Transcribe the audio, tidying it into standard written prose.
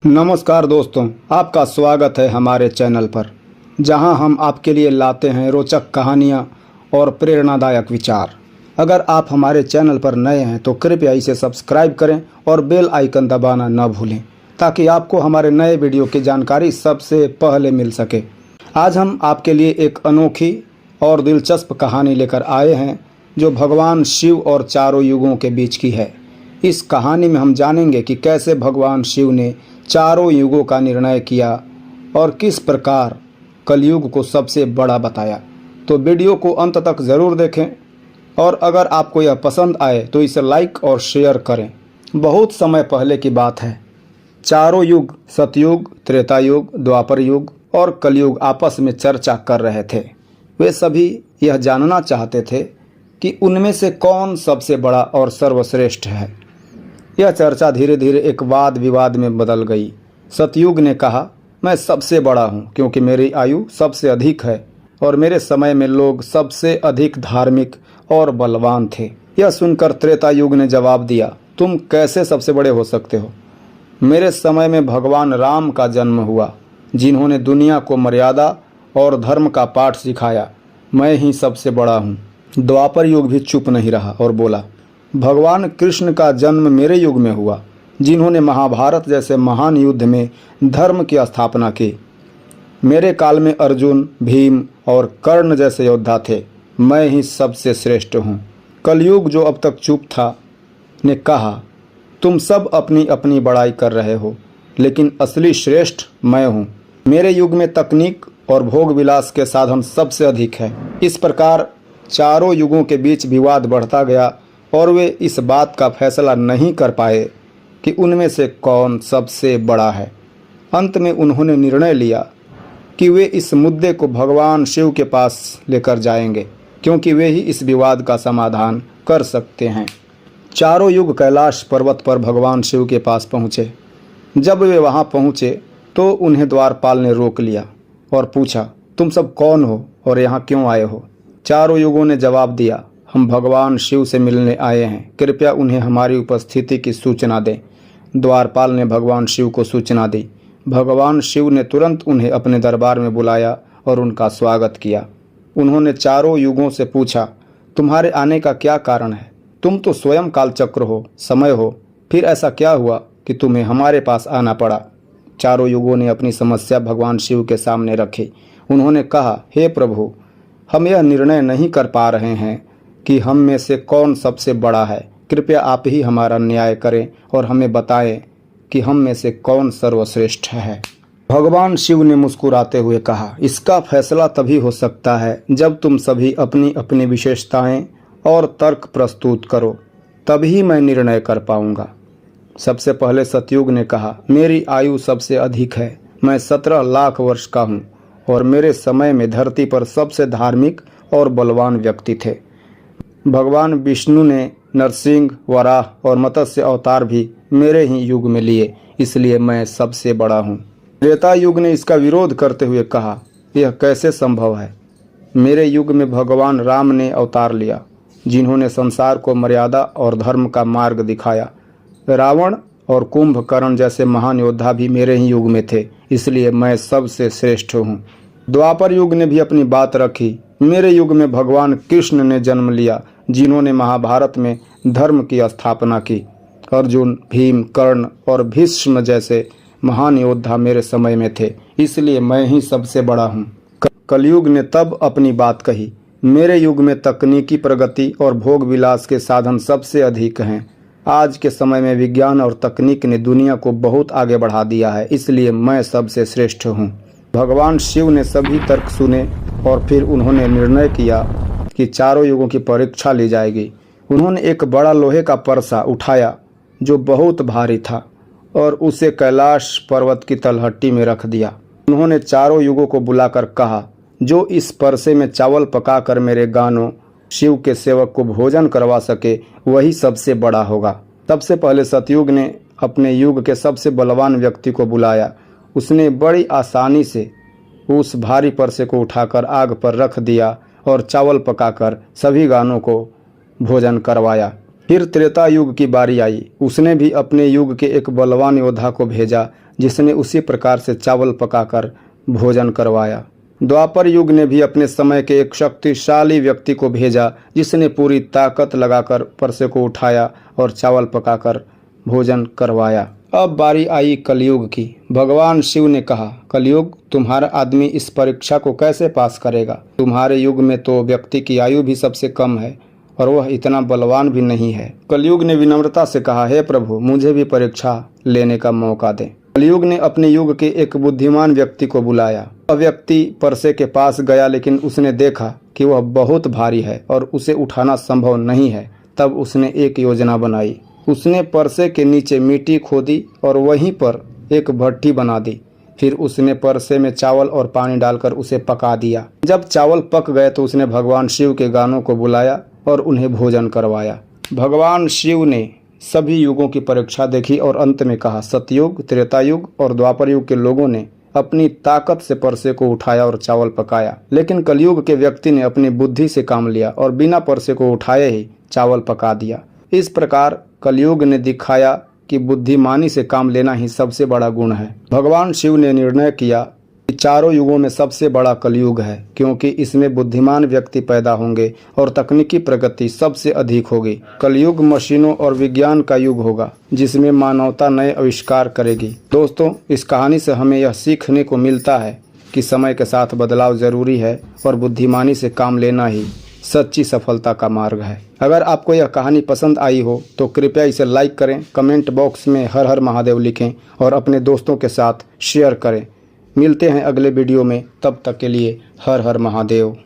नमस्कार दोस्तों, आपका स्वागत है हमारे चैनल पर, जहां हम आपके लिए लाते हैं रोचक कहानियां और प्रेरणादायक विचार। अगर आप हमारे चैनल पर नए हैं तो कृपया इसे सब्सक्राइब करें और बेल आइकन दबाना न भूलें, ताकि आपको हमारे नए वीडियो की जानकारी सबसे पहले मिल सके। आज हम आपके लिए एक अनोखी और दिलचस्प कहानी लेकर आए हैं, जो भगवान शिव और चारों युगों के बीच की है। इस कहानी में हम जानेंगे कि कैसे भगवान शिव ने चारों युगों का निर्णय किया और किस प्रकार कलयुग को सबसे बड़ा बताया। तो वीडियो को अंत तक ज़रूर देखें, और अगर आपको यह पसंद आए तो इसे लाइक और शेयर करें। बहुत समय पहले की बात है। चारों युग सतयुग, त्रेता युग, द्वापर युग और कलयुग आपस में चर्चा कर रहे थे। वे सभी यह जानना चाहते थे कि उनमें से कौन सबसे बड़ा और सर्वश्रेष्ठ है। यह चर्चा धीरे धीरे एक वाद विवाद में बदल गई। सतयुग ने कहा, मैं सबसे बड़ा हूँ क्योंकि मेरी आयु सबसे अधिक है और मेरे समय में लोग सबसे अधिक धार्मिक और बलवान थे। यह सुनकर त्रेता युग ने जवाब दिया, तुम कैसे सबसे बड़े हो सकते हो? मेरे समय में भगवान राम का जन्म हुआ, जिन्होंने दुनिया को मर्यादा और धर्म का पाठ सिखाया। मैं ही सबसे बड़ा हूँ। द्वापर युग भी चुप नहीं रहा और बोला, भगवान कृष्ण का जन्म मेरे युग में हुआ, जिन्होंने महाभारत जैसे महान युद्ध में धर्म की स्थापना की। मेरे काल में अर्जुन, भीम और कर्ण जैसे योद्धा थे। मैं ही सबसे श्रेष्ठ हूँ। कलयुग, जो अब तक चुप था, ने कहा, तुम सब अपनी अपनी बड़ाई कर रहे हो, लेकिन असली श्रेष्ठ मैं हूँ। मेरे युग में तकनीक और भोग विलास के साधन सबसे अधिक है। इस प्रकार चारों युगों के बीच विवाद बढ़ता गया और वे इस बात का फैसला नहीं कर पाए कि उनमें से कौन सबसे बड़ा है। अंत में उन्होंने निर्णय लिया कि वे इस मुद्दे को भगवान शिव के पास लेकर जाएंगे, क्योंकि वे ही इस विवाद का समाधान कर सकते हैं। चारों युग कैलाश पर्वत पर भगवान शिव के पास पहुँचे। जब वे वहाँ पहुँचे तो उन्हें द्वारपाल ने रोक लिया और पूछा, तुम सब कौन हो और यहाँ क्यों आए हो? चारों युगों ने जवाब दिया, हम भगवान शिव से मिलने आए हैं, कृपया उन्हें हमारी उपस्थिति की सूचना दें। द्वारपाल ने भगवान शिव को सूचना दी। भगवान शिव ने तुरंत उन्हें अपने दरबार में बुलाया और उनका स्वागत किया। उन्होंने चारों युगों से पूछा, तुम्हारे आने का क्या कारण है? तुम तो स्वयं कालचक्र हो, समय हो, फिर ऐसा क्या हुआ कि तुम्हें हमारे पास आना पड़ा? चारों युगों ने अपनी समस्या भगवान शिव के सामने रखी। उन्होंने कहा, हे प्रभु, हम यह निर्णय नहीं कर पा रहे हैं कि हम में से कौन सबसे बड़ा है। कृपया आप ही हमारा न्याय करें और हमें बताएं कि हम में से कौन सर्वश्रेष्ठ है। भगवान शिव ने मुस्कुराते हुए कहा, इसका फैसला तभी हो सकता है जब तुम सभी अपनी अपनी विशेषताएं और तर्क प्रस्तुत करो, तभी मैं निर्णय कर पाऊंगा। सबसे पहले सतयुग ने कहा, मेरी आयु सबसे अधिक है। मैं 17 लाख वर्ष का हूँ और मेरे समय में धरती पर सबसे धार्मिक और बलवान व्यक्ति थे। भगवान विष्णु ने नरसिंह, वराह और मत्स्य अवतार भी मेरे ही युग में लिए, इसलिए मैं सबसे बड़ा हूँ। त्रेता युग ने इसका विरोध करते हुए कहा, यह कैसे संभव है? मेरे युग में भगवान राम ने अवतार लिया, जिन्होंने संसार को मर्यादा और धर्म का मार्ग दिखाया। रावण और कुंभकर्ण जैसे महान योद्धा भी मेरे ही युग में थे, इसलिए मैं सबसे श्रेष्ठ हूँ। द्वापर युग ने भी अपनी बात रखी। मेरे युग में भगवान कृष्ण ने जन्म लिया, जिन्होंने महाभारत में धर्म की स्थापना की। अर्जुन, भीम, कर्ण और भीष्म जैसे महान योद्धा मेरे समय में थे, इसलिए मैं ही सबसे बड़ा हूँ। कलयुग ने तब अपनी बात कही, मेरे युग में तकनीकी प्रगति और भोग विलास के साधन सबसे अधिक हैं। आज के समय में विज्ञान और तकनीक ने दुनिया को बहुत आगे बढ़ा दिया है, इसलिए मैं सबसे श्रेष्ठ हूँ। भगवान शिव ने सभी तर्क सुने और फिर उन्होंने निर्णय किया कि चारों युगों की परीक्षा ली जाएगी। उन्होंने एक बड़ा लोहे का परसा उठाया जो बहुत भारी था और उसे कैलाश पर्वत की तलहटी में रख दिया। उन्होंने चारों युगों को बुलाकर कहा, जो इस परसे में चावल पकाकर मेरे गानों शिव के सेवक को भोजन करवा सके, वही सबसे बड़ा होगा। सबसे पहले सतयुग ने अपने युग के सबसे बलवान व्यक्ति को बुलाया। उसने बड़ी आसानी से उस भारी परसे को उठाकर आग पर रख दिया और चावल पकाकर सभी गानों को भोजन करवाया। फिर त्रेता युग की बारी आई। उसने भी अपने युग के एक बलवान योद्धा को भेजा, जिसने उसी प्रकार से चावल पकाकर भोजन करवाया। द्वापर युग ने भी अपने समय के एक शक्तिशाली व्यक्ति को भेजा, जिसने पूरी ताकत लगाकर परसे को उठाया और चावल पकाकर भोजन करवाया। अब बारी आई कलयुग की। भगवान शिव ने कहा, कलयुग, तुम्हारा आदमी इस परीक्षा को कैसे पास करेगा? तुम्हारे युग में तो व्यक्ति की आयु भी सबसे कम है और वह इतना बलवान भी नहीं है। कलयुग ने विनम्रता से कहा, हे प्रभु, मुझे भी परीक्षा लेने का मौका दें। कलयुग ने अपने युग के एक बुद्धिमान व्यक्ति को बुलाया। वह व्यक्ति परसे के पास गया, लेकिन उसने देखा कि वह बहुत भारी है और उसे उठाना संभव नहीं है। तब उसने एक योजना बनाई। उसने परसे के नीचे मिट्टी खोदी और वहीं पर एक भट्टी बना दी। फिर उसने परसे में चावल और पानी डालकर उसे पका दिया। जब चावल पक गए तो उसने भगवान शिव के गानों को बुलाया और उन्हें भोजन करवाया। भगवान शिव ने सभी युगों की परीक्षा देखी और अंत में कहा, सतयुग, त्रेता युग और द्वापर युग के लोगों ने अपनी ताकत से परसे को उठाया और चावल पकाया, लेकिन कलयुग के व्यक्ति ने अपनी बुद्धि से काम लिया और बिना परसे को उठाए ही चावल पका दिया। इस प्रकार कलयुग ने दिखाया कि बुद्धिमानी से काम लेना ही सबसे बड़ा गुण है। भगवान शिव ने निर्णय किया कि चारों युगों में सबसे बड़ा कलयुग है, क्योंकि इसमें बुद्धिमान व्यक्ति पैदा होंगे और तकनीकी प्रगति सबसे अधिक होगी। कलयुग मशीनों और विज्ञान का युग होगा, जिसमें मानवता नए आविष्कार करेगी। दोस्तों, इस कहानी से हमें यह सीखने को मिलता है कि समय के साथ बदलाव जरूरी है और बुद्धिमानी से काम लेना ही सच्ची सफलता का मार्ग है। अगर आपको यह कहानी पसंद आई हो तो कृपया इसे लाइक करें, कमेंट बॉक्स में हर हर महादेव लिखें और अपने दोस्तों के साथ शेयर करें। मिलते हैं अगले वीडियो में, तब तक के लिए हर हर महादेव।